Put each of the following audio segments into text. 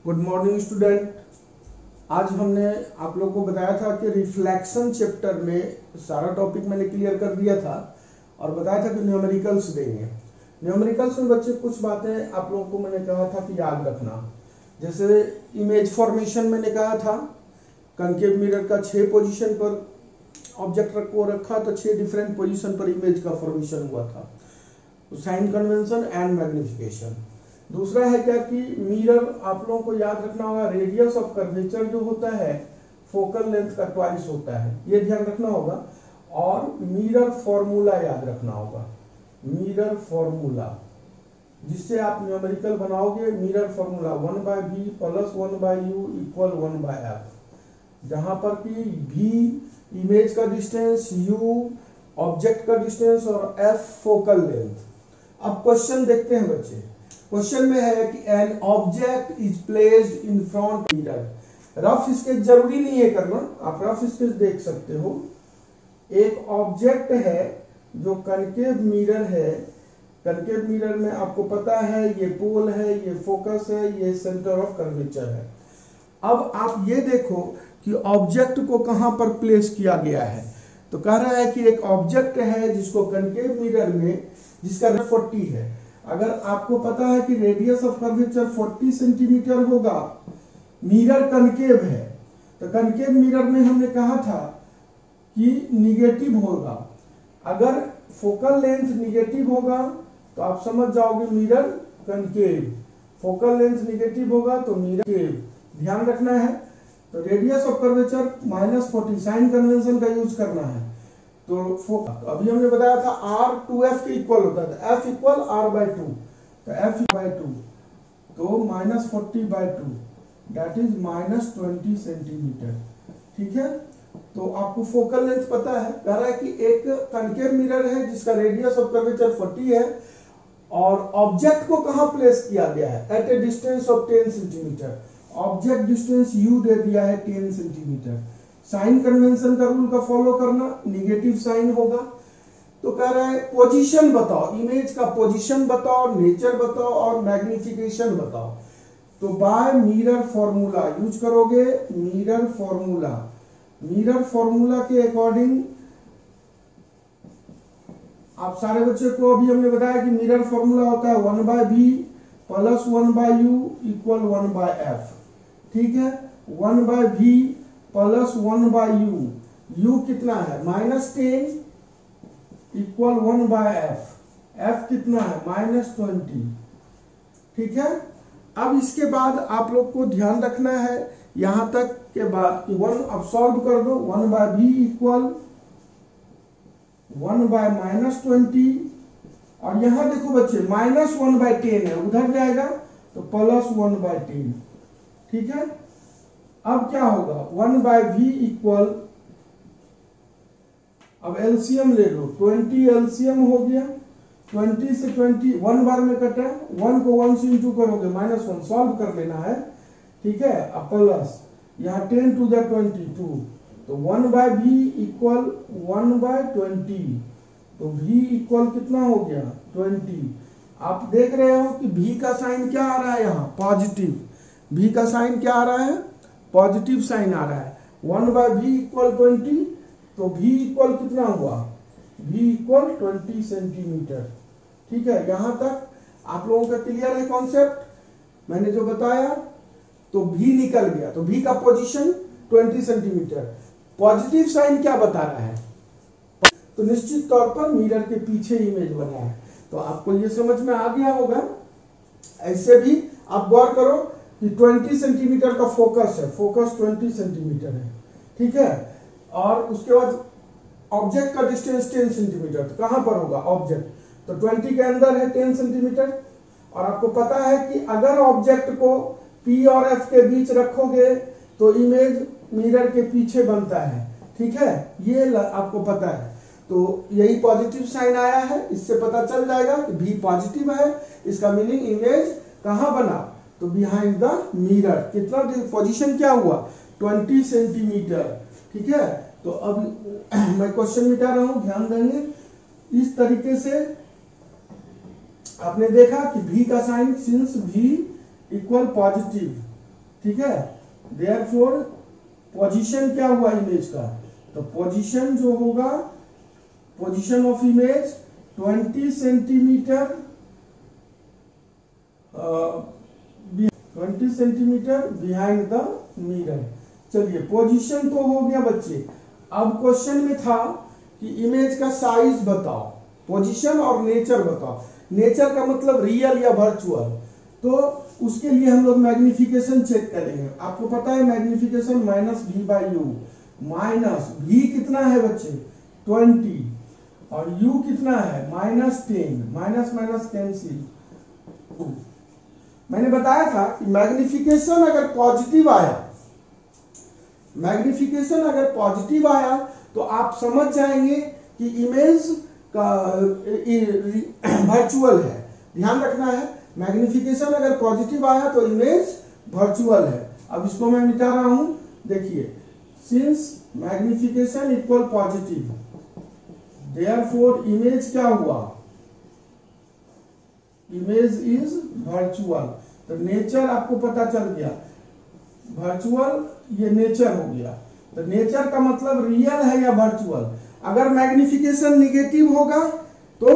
Good morning student. आज हमने आप लोगों को बताया था कि रिफ्लेक्शन चैप्टर में सारा टॉपिक मैंने क्लियर कर दिया था और बताया था कि न्यूमेरिकल्स देंगे। न्यूमेरिकल्स में बच्चे कुछ बातें आप लोगों को मैंने कहा था कि याद रखना। जैसे इमेज फॉर्मेशन मैंने कहा था, कनकेव मिरर का 6 पोजीशन पर ऑब्जेक्ट को रखा तो 6 डिफरेंट पोजीशन पर इमेज का फॉर्मेशन हुआ था। Sign convention and magnification. दूसरा है क्या कि मिरर आप लोगों को याद रखना होगा, रेडियस ऑफ कर्वेचर जो होता है फोकल लेंथ का ट्वाइस होता है, ये ध्यान रखना होगा। और मिरर फॉर्मूला याद रखना होगा, मिरर फॉर्मूला जिससे आप न्यूमेरिकल बनाओगे। Mirror formula 1/v + 1/u = 1/f, जहां पर कि v इमेज का डिस्टेंस, u ऑब्जेक्ट का डिस्टेंस और f फोकल लेंथ। अब क्वेश्चन देखते हैं बच्चे। क्वेश्चन में है कि an object is placed in front mirror. Rough sketch जरूरी नहीं है करना, आप रफ स्केच देख सकते हो। एक ऑब्जेक्ट है जो कनकेव मिरर है। कनकेव मिरर में आपको पता है ये पोल है, ये फोकस है, ये सेंटर ऑफ कर्वेचर है। अब आप ये देखो कि ऑब्जेक्ट को कहां पर प्लेस किया गया है। तो कह रहा है कि एक ऑब्जेक्ट है जिसको कनकेव मिरर में, जिसका 40 है। अगर आपको पता है कि रेडियस ऑफ कर्वेचर 40 सेंटीमीटर होगा, मिरर कनकेव है, तो कनकेव मिरर में हमने कहा था कि निगेटिव होगा। अगर फोकल लेंथ निगेटिव होगा तो आप समझ जाओगे mirror concave, focal length negative होगा तो मिरर केव। ध्यान रखना है। तो radius of curvature -40, sign convention का यूज करना है। तो अभी हमने बताया था r 2f के इक्वल होता है, f = r/2, तो f/2 तो -40/2 दैट इज -20 सेंटीमीटर। ठीक है, तो आपको फोकल लेंथ पता है। कह रहा है कि एक कनकेव मिरर है जिसका रेडियस ऑफ कर्वेचर 40 है और ऑब्जेक्ट को कहां प्लेस किया गया है, at a distance of 10 centimetre. Object distance u दे दिया है 10 सेंटीमीटर। साइन कन्वेंशन का रूल का फॉलो करना, निगेटिव साइन होगा। तो कह रहा है पोजीशन बताओ, इमेज का पोजीशन बताओ, नेचर बताओ और मैग्निफिकेशन बताओ। तो बाय मिरर फॉर्मूला यूज करोगे। मिरर फॉर्मूला, मिरर फॉर्मूला के अकॉर्डिंग आप सारे बच्चे को अभी हमने बताया कि मिरर फॉर्मूला होता है 1/v + 1/u = 1/f। ठीक है, 1/v + 1/u, u कितना है -10 = 1/f, f कितना है -20। ठीक है, अब इसके बाद आप लोग को ध्यान रखना है यहां तक के बाद कि 1 अब सॉल्व कर दो। 1/v = 1/-20 और यहां देखो बच्चे -1/10 है, उधर जाएगा तो +1/10। ठीक है, अब क्या होगा 1/v = अब एलसीएम ले लो, 20 एलसीएम हो गया। 20 से 20 1 बार में कटा, 1 को 1 से इंटू करोगे -1, सॉल्व कर लेना है। ठीक है, अब प्लस यहाँ 10 to the 22, तो 1/v = 1/20, तो v = कितना हो गया 20। आप देख रहे हो कि v का साइन क्या आ रहा है, यहाँ पॉजिटिव। v का साइन क्या आ रहा है, पॉजिटिव साइन आ रहा है। 1/v = 20, तो v = कितना हुआ, v = 20 सेंटीमीटर। ठीक है, यहां तक आप लोगों का क्लियर है कॉन्सेप्ट मैंने जो बताया। तो v निकल गया, तो v का पोजीशन 20 सेंटीमीटर। पॉजिटिव साइन क्या बता रहा है, तो निश्चित तौर पर मिरर के पीछे इमेज बना है। तो आपको ये समझ में आ गया होगा। ऐसे भी आप गौर करो कि 20 सेंटीमीटर का फोकस है, फोकस 20 सेंटीमीटर है। ठीक है, और उसके बाद ऑब्जेक्ट का डिस्टेंस 10 सेंटीमीटर, तो कहां पर होगा ऑब्जेक्ट, तो 20 के अंदर है 10 सेंटीमीटर। और आपको पता है कि अगर ऑब्जेक्ट को P और F के बीच रखोगे तो इमेज मिरर के पीछे बनता है। ठीक है, ये आपको पता है। तो यही पॉजिटिव साइन आया है, इससे पता चल जाएगा कि V पॉजिटिव है। इसका मीनिंग इमेज कहां बना, तो बिहाइंड द मिरर। कितना पोजीशन क्या हुआ 20 सेंटीमीटर। ठीक है, तो अब मैं क्वेश्चन मिटा रहा हूं, ध्यान देंगे। इस तरीके से आपने देखा कि v का साइन, सिंस v = पॉजिटिव, ठीक है। देयरफॉर पोजीशन क्या हुआ इमेज का, तो पोजीशन जो होगा, position of image 20 centimetre 20 centimetre behind the mirror. चलिए पोजीशन तो हो गया बच्चे। अब क्वेश्चन में था कि इमेज का साइज बताओ, पोजीशन और नेचर बताओ। नेचर का मतलब रियल या वर्चुअल, तो उसके लिए हम लोग मैग्निफिकेशन चेक करेंगे। आपको पता है मैग्निफिकेशन -v/u, माइनस v कितना है बच्चे 20 और u कितना है -10, माइनस माइनस कैंसिल। मैंने बताया था कि मैग्निफिकेशन अगर पॉजिटिव आया, मैग्निफिकेशन अगर पॉजिटिव आया तो आप समझ जाएंगे कि इमेज का वर्चुअल है। ध्यान रखना है, मैग्निफिकेशन अगर पॉजिटिव आया तो इमेज वर्चुअल है। अब इसको मैं मिटा रहा हूं, देखिए, since magnification equal positive, therefore image क्या हुआ, इमेज इज वर्चुअल। तो नेचर आपको पता चल गया, वर्चुअल ये नेचर हो गया। तो नेचर का मतलब रियल है या वर्चुअल। अगर मैग्निफिकेशन निगेटिव होगा तो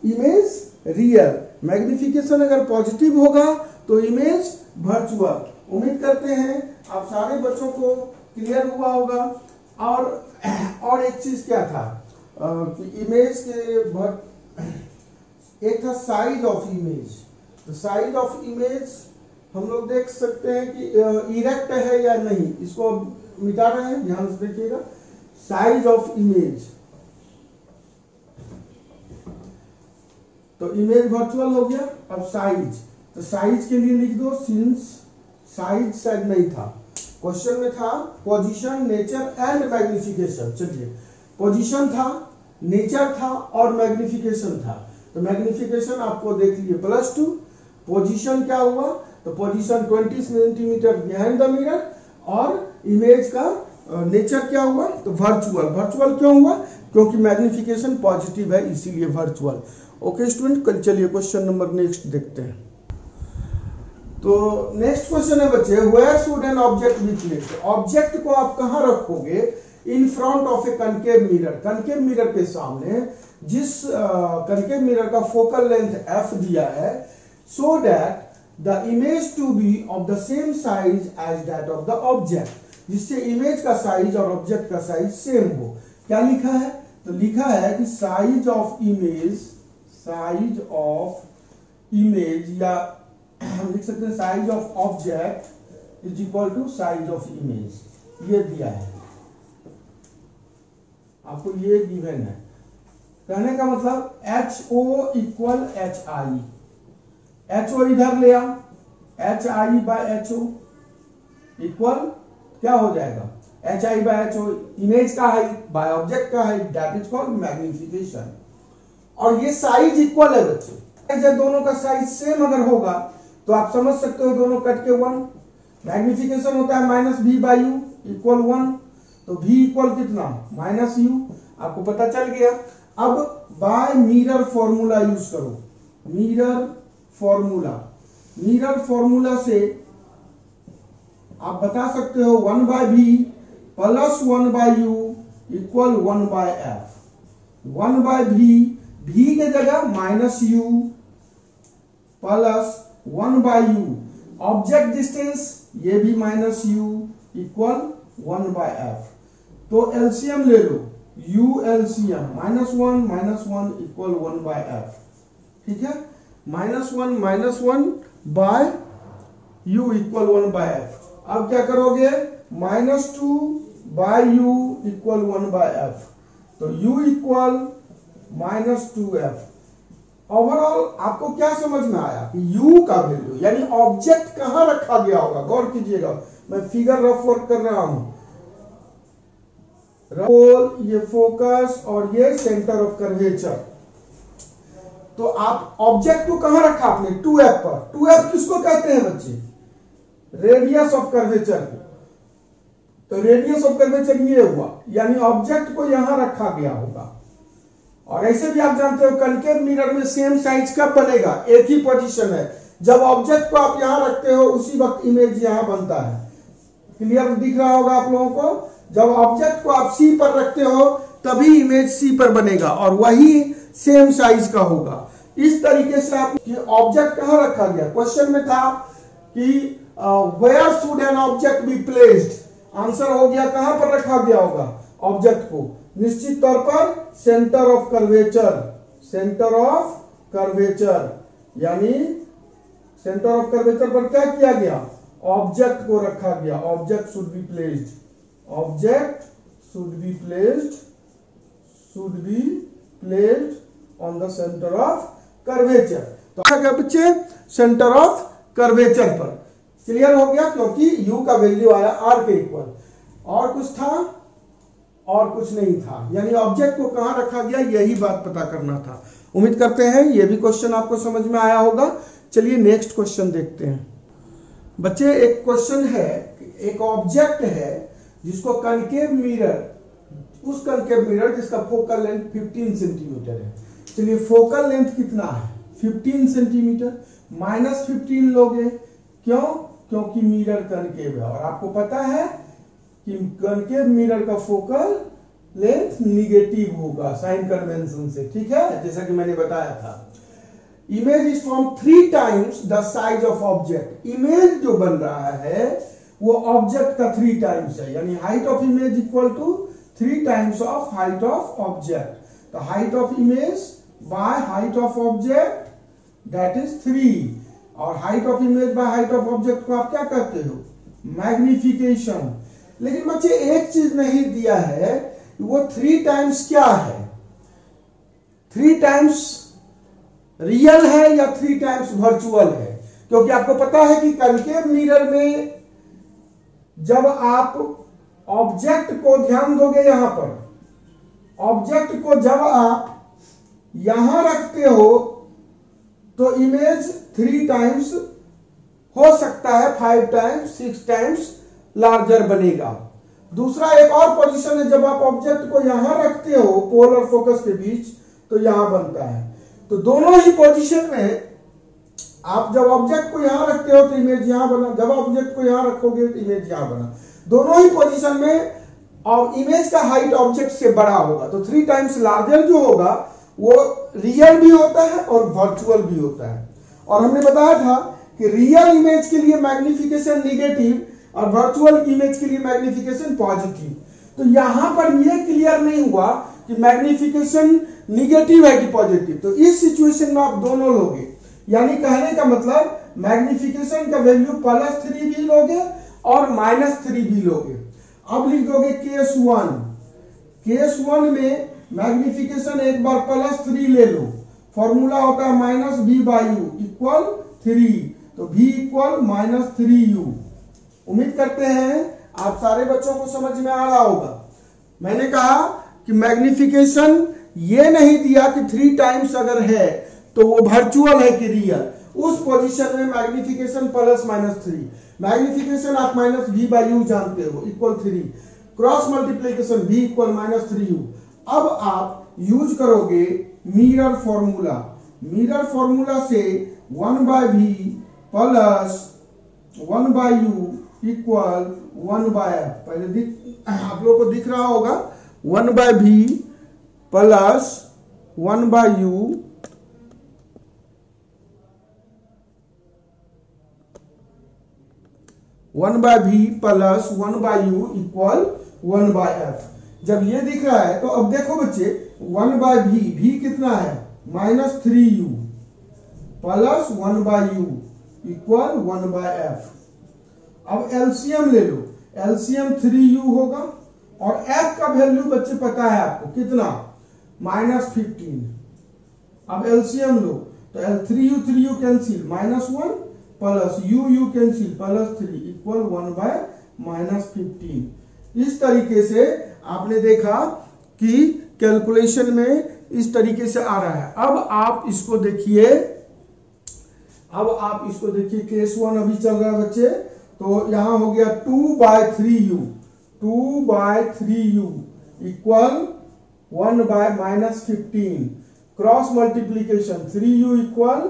इमेज रियल, मैग्निफिकेशन अगर पॉजिटिव होगा तो इमेज वर्चुअल। उम्मीद करते हैं आप सारे बच्चों को क्लियर हुआ होगा। और एक चीज क्या था कि इमेज के एक था साइज ऑफ इमेज। तो साइज ऑफ इमेज हम लोग देख सकते हैं कि इरेक्ट है या नहीं, इसको मिटा रहे हैं, ध्यान से देखिएगा। साइज ऑफ इमेज, तो इमेज वर्चुअल हो गया। अब साइज, तो साइज के लिए लिख दो, सिंस साइज शायद नहीं था क्वेश्चन में, था पोजीशन, नेचर एंड मैग्निफिकेशन। चलिए, पोजीशन था, नेचर था और मैग्निफिकेशन था। तो मैग्निफिकेशन आपको देख लिए +2, पोजीशन क्या हुआ, तो position 20 centimetre behind the mirror, और इमेज का नेचर क्या हुआ, तो वर्चुअल। वर्चुअल क्यों हुआ, क्योंकि मैग्निफिकेशन पॉजिटिव है, इसीलिए वर्चुअल। ओके स्टूडेंट, कल चलिए क्वेश्चन नंबर नेक्स्ट देखते हैं। तो नेक्स्ट क्वेश्चन है बच्चे, where should an object be placed. Object को आप कहां रखोगे, in front of a concave mirror, concave mirror के सामने, जिस कनकेव मिरर का फोकल लेंथ f दिया है, so that the image to be of the same size as that of the object, जिससे इमेज का साइज और ऑब्जेक्ट का साइज सेम हो। क्या लिखा है, तो लिखा है कि size of image, size of image, या हम लिख सकते हैं size of object is equal to size of image. ये दिया है आपको, ये गिवन है। कहने का मतलब HO इक्वल HI, HO इधर ले आओ, HI/HO इक्वल क्या हो जाएगा, HI/HO, इमेज का हाइट बाय ऑब्जेक्ट का height, that is called magnification. और ये साइज इक्वल है बच्चे, जब दोनों का साइज सेम अगर होगा तो आप समझ सकते हो दोनों कट के 1। मैग्निफिकेशन होता है -v/u इक्वल 1, तो v इक्वल कितना, -u, आपको पता चल गया। अब बाय मिरर फॉर्मूला यूज करो, मिरर फॉर्मूला, मिरर फॉर्मूला से आप बता सकते हो 1/v + 1/u equal 1/f। 1/v, v के जगह -u plus 1/u, object distance ये भी -u इक्वल 1/f। तो एलसीएम ले लो, u एलसीएम, -1 इक्वल 1/f, ठीक है। -1 बाय u इक्वल 1/f। अब क्या करोगे, -2/u इक्वल 1/f, तो u इक्वल -2f। ओवरऑल आपको क्या समझ में आया कि u का वैल्यू, यानी ऑब्जेक्ट कहां रखा गया होगा, गौर कीजिएगा, मैं फिगर रफ वर्क कर रहा हूं। ये फोकस और ये सेंटर ऑफ कर्वेचर। तो आप ऑब्जेक्ट को कहां रखा आपने, 2f पर। 2f किसको कहते हैं बच्चे, रेडियस ऑफ कर्वेचर को। तो रेडियस ऑफ कर्वेचर ये हुआ, यानी ऑब्जेक्ट को यहां रखा गया होगा। और ऐसे भी आप जानते हो कनकेव मिरर में सेम साइज कब बनेगा, एक ही पोजीशन है, जब ऑब्जेक्ट को आप यहां रखते हो उसी वक्त इमेज यहां बनता है। क्लियर दिख रहा होगा आप लोगों को? जब ऑब्जेक्ट को आप सी पर रखते हो तभी इमेज सी पर बनेगा और वही सेम साइज का होगा। इस तरीके से आप ऑब्जेक्ट कहां रखा गया, क्वेश्चन में था कि where should an object be placed, answer हो गया कहां पर रखा गया होगा ऑब्जेक्ट को, निश्चित तौर पर centre of curvature, centre of curvature, यानी सेंटर ऑफ कर्वेचर पर क्या किया गया, ऑब्जेक्ट को रखा गया। Object should be placed, object should be placed, should be placed on the centre of curvature. तो क्या बच्चे, सेंटर ऑफ कर्वेचर पर। क्लियर हो गया, क्योंकि u का वैल्यू आया r के इक्वल। और कुछ था? और कुछ नहीं था, यानी ऑब्जेक्ट को कहां रखा गया यही बात पता करना था। उम्मीद करते हैं ये भी क्वेश्चन आपको समझ में आया होगा। चलिए नेक्स्ट क्वेश्चन देखते हैं। बच्चे एक क्वेश्चन है, एक ऑब्जेक्ट है जिसको कनकेव मिरर, उस कनकेव मिरर जिसका फोकल लेंथ 15 सेंटीमीटर है। चलिए फोकल लेंथ कितना है, 15 सेंटीमीटर, -15 लोगे, क्यों? क्योंकि मिरर कनकेव है और आपको पता है कि कनकेव मिरर का फोकल लेंथ निगेटिव होगा साइन कन्वेंशन से, ठीक है, जैसा कि मैंने बताया था। Image is from 3 times the size of object. Image जो बन रहा है वो ऑब्जेक्ट का 3 टाइम्स है, यानी height of image equal to 3 times of height of object. तो height of image by height of object that is 3, और height of image by height of object को आप क्या कहते हो, मैग्निफिकेशन। लेकिन बच्चे एक चीज नहीं दिया है, वो 3 टाइम्स क्या है, 3 टाइम्स रियल है या 3 टाइम्स वर्चुअल है? क्योंकि आपको पता है कि कनकेव मिरर में जब आप ऑब्जेक्ट को ध्यान दोगे, यहां पर ऑब्जेक्ट को जब आप यहां रखते हो तो इमेज 3 टाइम्स हो सकता है, 5 टाइम्स, 6 टाइम्स लार्जर बनेगा। दूसरा एक और पोजीशन है, जब आप ऑब्जेक्ट को यहां रखते हो पोल और फोकस के बीच तो यहां बनता है। तो दोनों ही पोजीशन में आप जब ऑब्जेक्ट को यहां रखते हो तो इमेज यहां बना, जब ऑब्जेक्ट को यहां रखोगे तो इमेज यहां बना। दोनों ही पोजीशन में और इमेज का हाइट ऑब्जेक्ट से बड़ा होगा, तो 3 टाइम्स लार्जर जो होगा वो रियल भी होता है और वर्चुअल भी होता है। और हमने बताया था कि रियल इमेज के लिए मैग्निफिकेशन निगेटिव और वर्चुअल इमेज के लिए मैग्निफिकेशन पॉजिटिव। तो यहां पर यह क्लियर नहीं हुआ कि मैग्निफिकेशन निगेटिव है कि पॉजिटिव, तो इस सिचुएशन में आप दोनों लोगे, यानी कहने का मतलब मैग्निफिकेशन का वैल्यू +3 भी लोगे और -3 भी लोगे। अब लिख दोगे केस 1, केस 1 में मैग्निफिकेशन एक बार +3 ले लो, फॉर्मूला होता है -v/u इक्वल 3, तो v इक्वल -3u। उम्मीद करते हैं आप सारे बच्चों को समझ में आ रहा होगा। मैंने कहा कि मैग्निफिकेशन ये नहीं दिया कि 3 टाइम्स अगर है तो वो वर्चुअल है कि रियल, उस पोजीशन में मैग्निफिकेशन +-3, मैग्निफिकेशन आप -v/u जानते हो equal 3, cross multiplication v equal -3u। अब आप यूज करोगे मिरर फॉर्मूला, मिरर फॉर्मूला से 1/v plus 1/u equal 1/f। पहले आप लोगों को दिख रहा होगा 1/v plus 1/u plus 1/u equal 1/f। जब ये दिख रहा है तो अब देखो बच्चे 1/v, v कितना है -3u plus 1/u equal 1/f। अब एलसीएम ले लो, एलसीएम 3u होगा और f का वैल्यू बच्चे पता है आपको कितना, -15। अब एलसीएम लो तो 3u cancel, -1 plus u cancel, +3 equal 1/-15। इस तरीके से आपने देखा कि कैलकुलेशन में इस तरीके से आ रहा है। अब आप इसको देखिए, केस 1 अभी चल रहा है बच्चे, तो यहां हो गया 2/3u, 2/3u equal 1/-15, cross multiplication 3u equal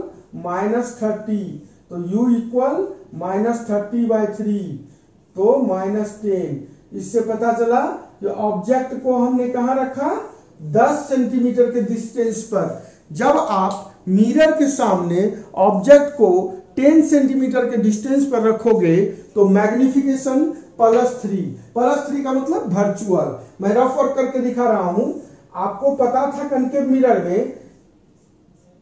-30, तो u इक्वल -30/3 तो -10। इससे पता चला कि ऑब्जेक्ट को हमने कहां रखा, 10 सेंटीमीटर के डिस्टेंस पर। जब आप मिरर के सामने ऑब्जेक्ट को 10 सेंटीमीटर के डिस्टेंस पर रखोगे तो मैग्निफिकेशन +3 का मतलब वर्चुअल। मैं रफ वर्क करके दिखा रहा हूं। आपको पता था कनकेव मिरर में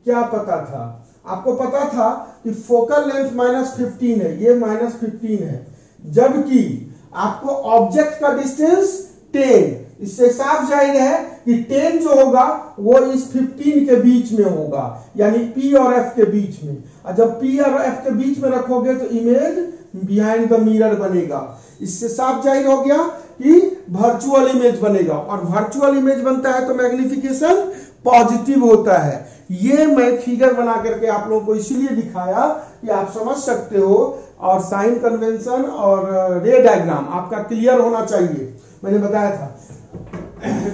क्या पता था, आपको पता था कि फोकल लेंथ -15 है, ये -15 है, जबकि आपको ऑब्जेक्ट का डिस्टेंस 10। इससे साफ जाहिर है कि 10 जो होगा वो इस 15 के बीच में होगा, यानी P और F के बीच में। और जब P और F के बीच में रखोगे तो इमेज बिहाइंड द मिरर बनेगा। इससे साफ जाहिर हो गया कि वर्चुअल इमेज बनेगा, और वर्चुअल इमेज बनता है तो मैग्निफिकेशन पॉजिटिव होता है। ये मैं फिगर बना करके आप लोगों को इसीलिए दिखाया कि आप समझ सकते हो, और साइन कन्वेंशन और रे डायग्राम आपका क्लियर होना चाहिए, मैंने बताया था।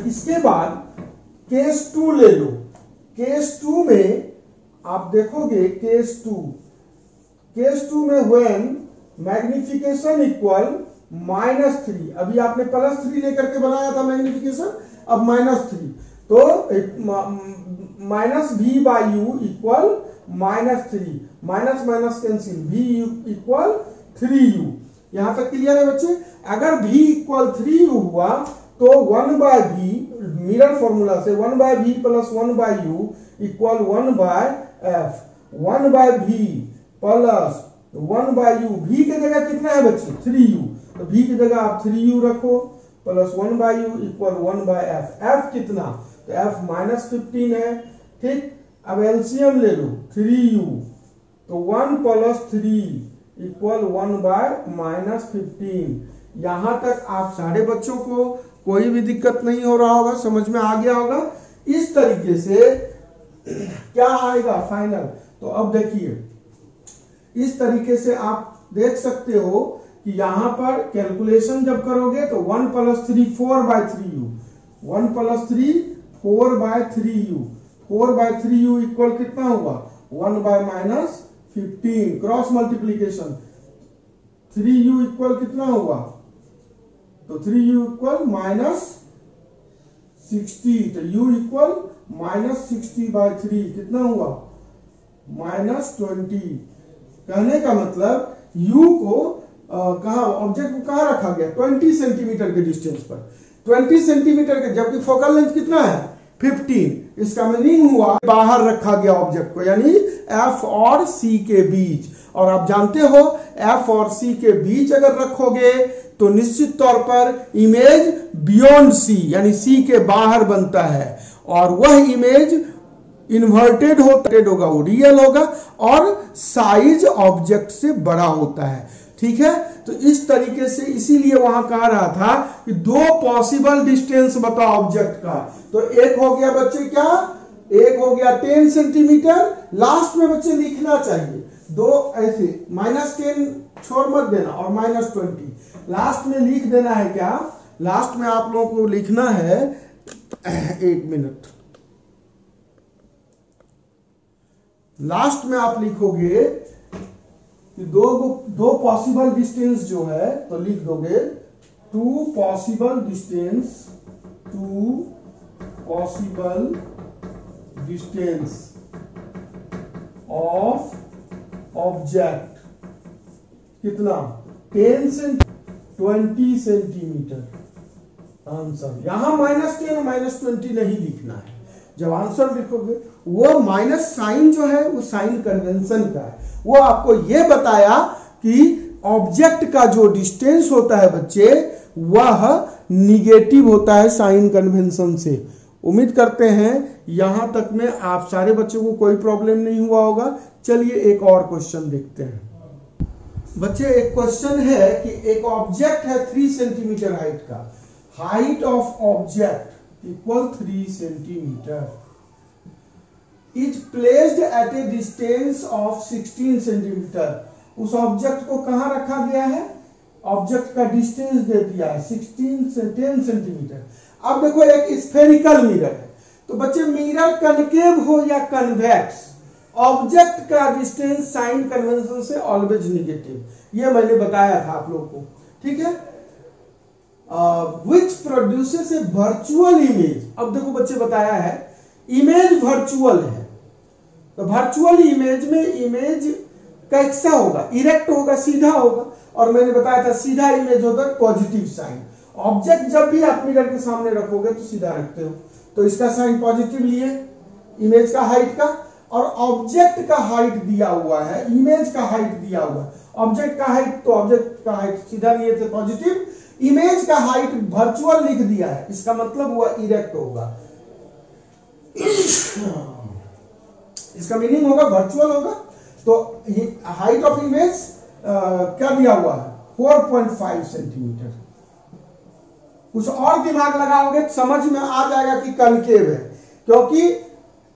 इसके बाद केस 2 ले लो। केस 2 में आप देखोगे, केस 2 में व्हेन मैग्निफिकेशन इक्वल -3, अभी आपने +3 लेकर के बनाया था मैग्निफिकेशन, अब -3, तो -v/u equal -3, minus minus cancel, v equal 3u। यहां तक क्लियर है बच्चे? अगर v इक्वल 3u हुआ तो 1/v, मिरर फॉर्मूला से 1/v plus 1/u equal 1/f, 1/v plus 1/u, v की जगह कितना है बच्चे? 3u, तो v की जगह आप 3u रखो, plus 1/u equal 1/f। f कितना? तो f -15 है, ठीक। अब एलसीएम ले लो, 3u, तो 1 प्लस 3 इक्वल 1/-15। यहां तक आप सारे बच्चों को कोई भी दिक्कत नहीं हो रहा होगा, समझ में आ गया होगा। इस तरीके से क्या आएगा फाइनल? तो अब देखिए, इस तरीके से आप देख सकते हो कि यहां पर कैलकुलेशन जब करोगे तो 1 + 3 4/3u, 1 + 3 4/3u, 4/3u इक्वल कितना हुआ? 1/-15। क्रॉस मल्टीप्लीकेशन 3u इक्वल कितना हुआ? तो 3u इक्वल -60, तो u इक्वल -60/3 कितना हुआ? -20। कहने का मतलब u को कहा, ऑब्जेक्ट को कहां रखा गया? 20 सेंटीमीटर के डिस्टेंस पर, 20 सेंटीमीटर के, जबकि फोकल लेंथ कितना है? 15। इसका मीनिंग हुआ बाहर रखा गया ऑब्जेक्ट को, यानी F और C के बीच। और आप जानते हो F और C के बीच अगर रखोगे तो निश्चित तौर पर इमेज बियॉन्ड C, यानी C के बाहर बनता है, और वह इमेज इन्वर्टेड होगा, वो रियल होगा, और साइज ऑब्जेक्ट से बड़ा होता है, ठीक है। तो इस तरीके से, इसीलिए वहां कह रहा था कि 2 पॉसिबल डिस्टेंस बताओ ऑब्जेक्ट का। तो एक हो गया बच्चे क्या? एक हो गया 10 सेंटीमीटर, लास्ट में बच्चे लिखना चाहिए 2 ऐसे, -10 छोड़ मत देना, और -20 लास्ट में लिख देना है। क्या लास्ट में आप लोगों को लिखना है? 1 मिनट, लास्ट में आप लिखोगे कि दो पॉसिबल डिस्टेंस जो है, तो लिख दोगे 2 possible distance, 2 possible distance of object, कितना? 10 से 20 सेंटीमीटर। आंसर यहां -10 -20 नहीं लिखना है। जब आंसर लिखोगे, वो माइनस साइन जो है वो साइन कन्वेंशन का है, वो आपको ये बताया कि ऑब्जेक्ट का जो डिस्टेंस होता है बच्चे, वह निगेटिव होता है साइन कन्वेंशन से। उम्मीद करते हैं यहां तक में आप सारे बच्चों को कोई प्रॉब्लम नहीं हुआ होगा। चलिए एक और क्वेश्चन देखते हैं। बच्चे एक क्वेश्चन है कि एक ऑब्जेक्ट है 3 सेंटीमीटर हाइट का, height of object equal 3 centimetre, is placed at a distance of 16 centimetre. उस ऑब्जेक्ट को कहां रखा गया है? ऑब्जेक्ट का डिस्टेंस दे दिया है 16 से 10 सेंटीमीटर। अब देखो एक स्फेरिकल मिरर है, तो बच्चे मिरर कनकेव हो या कन्वेक्स, ऑब्जेक्ट का डिस्टेंस साइन कन्वेंशन से ऑलवेज निगेटिव, ये मैंने बताया था आप लोग को, ठीक है। Which produces A virtual image, अब देखो बच्चे बताया है इमेज वर्चुअल है, तो वर्चुअल इमेज में इमेज कैसा होगा, इरेक्ट होगा, सीधा होगा, और मैंने बताया था सीधा इमेज होता है पॉजिटिव साइन। ऑब्जेक्ट जब भी आप मिरर के सामने रखोगे तो सीधा रखते हो, तो इसका साइन पॉजिटिव लिए इमेज का हाइट का, और ऑब्जेक्ट का हाइट दिया हुआ है, इमेज का हाइट दिया हुआ है। ऑब्जेक्ट का हाइट, तो ऑब्जेक्ट का हाइट सीधा लिए थे पॉजिटिव, इमेज का हाइट वर्चुअल लिख दिया है, इसका मतलब हुआ इरेक्ट होगा, इसका मीनिंग होगा वर्चुअल होगा। तो हाइट ऑफ इमेज क्या दिया हुआ है 4.5 सेंटीमीटर। कुछ और दिमाग लगाओगे तो समझ में आ जाएगा कि कनकेव है, क्योंकि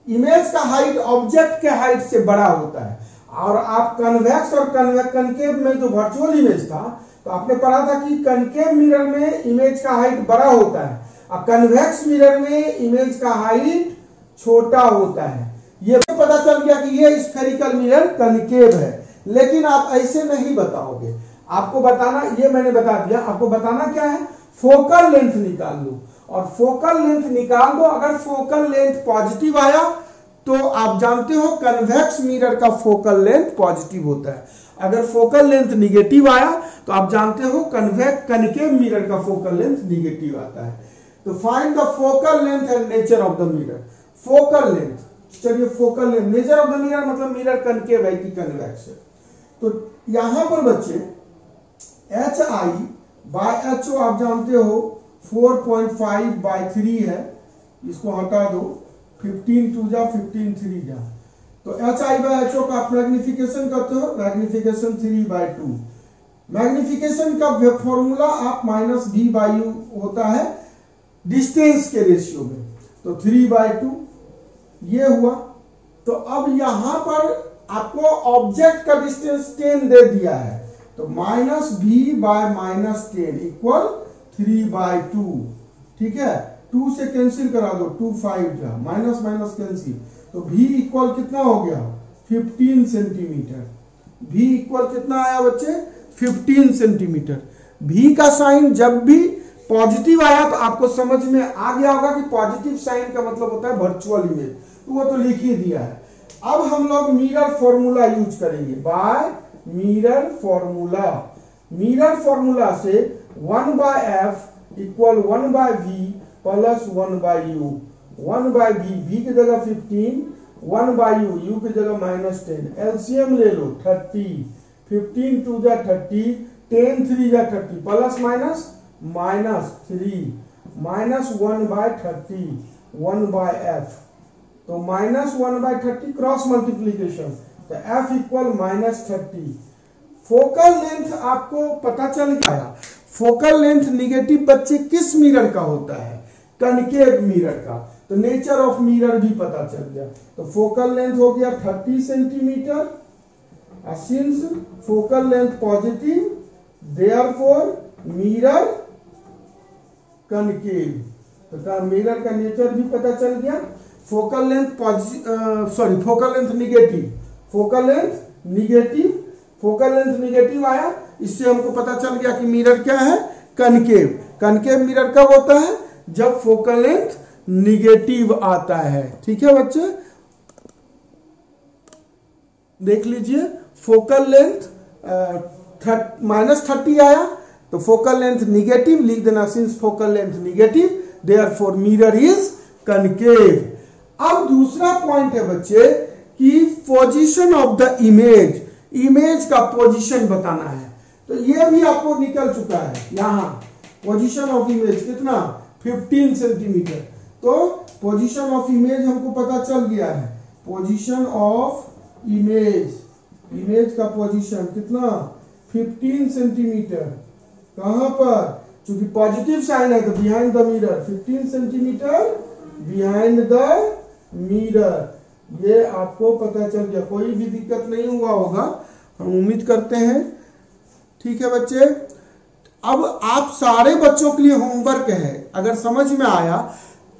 इमेज का हाइट ऑब्जेक्ट के हाइट से बड़ा होता है, और आप कन्वेक्स और कनकेव में जो वर्चुअल इमेज था, तो आपने पढ़ा था कि कनकेव मिरर में इमेज का हाइट बड़ा होता है और कन्वेक्स मिरर में इमेज का हाइट छोटा होता है। ये पता चल गया कि ये स्फेरिकल मिरर कनकेव है, लेकिन आप ऐसे नहीं बताओगे, आपको बताना, ये मैंने बता दिया, आपको बताना क्या है, फोकल लेंथ निकाल लो, और फोकल लेंथ निकाल दो। अगर फोकल लेंथ पॉजिटिव आया तो आप जानते हो कन्वेक्स मिरर का फोकल लेंथ पॉजिटिव होता है, अगर फोकल लेंथ निगेटिव आया तो आप जानते हो कनकेव मिरर का फोकल लेंथ निगेटिव आता है। तो find the focal length and nature of the mirror. Focal length, चलिए focal length, nature of the mirror मतलब मिरर कनकेव है कि कन्वेक्स है। तो यहां पर बच्चे HI बाय HO आप जानते हो 4.5/3 है, इसको हटा दो, 15 2 जा 15 3 जा, तो HI बाय HO का आप मैग्निफिकेशन करते हो, मैग्निफिकेशन 3/2। मैग्निफिकेशन का फॉर्मूला आप -b/u होता है डिस्टेंस के रेशियो में, तो 3/2 ये हुआ। तो अब यहां पर आपको ऑब्जेक्ट का डिस्टेंस 10 दे दिया है, तो -b/-10 इक्वल 3/2, ठीक है। 2 से कैंसिल करा दो, 2 5 जा, माइनस माइनस कैंसिल, तो v इक्वल कितना हो गया 15 सेंटीमीटर। v इक्वल कितना आया बच्चे 15 सेंटीमीटर। v का साइन जब भी पॉजिटिव आया तो आपको समझ में आ गया होगा कि पॉजिटिव साइन का मतलब होता है वर्चुअल इमेज, तो वो तो लिख ही दिया है। अब हम लोग मिरर फॉर्मूला यूज करेंगे, by mirror formula. Mirror formula से 1/f equal 1/v plus 1/u, 1/v, v की जगह 15, 1/u, u की जगह -10, एलसीएम ले लो 30, 15 2 जा 30, 10 3 जा 30, प्लस माइनस -3, -1/30, 1/f, तो -1/30 क्रॉस मल्टीप्लीकेशन, तो f इक्वल -30। फोकल लेंथ आपको पता चल गया। फोकल लेंथ निगेटिव बच्चे किस मिरर का होता है, कनकेव मिरर का, तो नेचर ऑफ मिरर भी पता चल गया। तो फोकल लेंथ हो गया 30 centimetre, since focal length positive therefore mirror concave, तो मिरर का नेचर भी पता चल गया। Focal length focal length negative, focal length negative, focal length negative आया, इससे हमको पता चल गया कि मिरर क्या है, कनकेव। कनकेव मिरर कब होता है, जब फोकल लेंथ निगेटिव आता है, ठीक है बच्चे। देख लीजिए फोकल लेंथ -30 आया तो फोकल लेंथ निगेटिव लिख देना, since focal length negative therefore mirror is concave. अब दूसरा पॉइंट है बच्चे कि position of the image, image का पोजीशन बताना है, तो ये भी आपको निकल चुका है। यहां पोजीशन ऑफ इमेज कितना 15 सेंटीमीटर, तो पोजीशन ऑफ इमेज हमको पता चल गया है। पोजीशन ऑफ इमेज, इमेज का पोजीशन कितना 15 सेंटीमीटर, कहां पर, चूंकि पॉजिटिव साइन है तो behind the mirror, 15 centimetre behind the mirror, ये आपको पता चल गया। कोई भी दिक्कत नहीं हुआ होगा, हम उम्मीद करते हैं, ठीक है बच्चे। अब आप सारे बच्चों के लिए होमवर्क है, अगर समझ में आया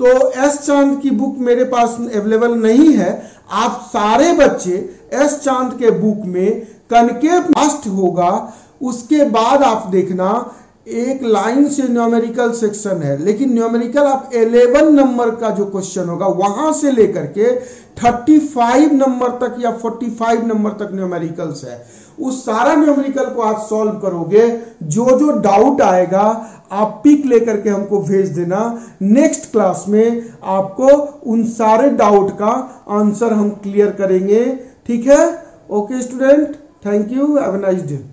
तो एस चांद की बुक मेरे पास अवेलेबल नहीं है। आप सारे बच्चे एस चांद के बुक में कनकेव लास्ट होगा, उसके बाद आप देखना एक लाइन से न्यूमेरिकल सेक्शन है, लेकिन न्यूमेरिकल आप 11 नंबर का जो क्वेश्चन होगा वहां से लेकर के 35 नंबर तक या 45 नंबर तक न्यूमेरिकल्स है। उस सारा न्यूमेरिकल को आप सॉल्व करोगे। जो जो डाउट आएगा आप पिक लेकर के हमको भेज देना। नेक्स्ट क्लास में आपको उन सारे डाउट का आंसर हम क्लियर करेंगे। ठीक है? Okay student, thank you, have a nice day.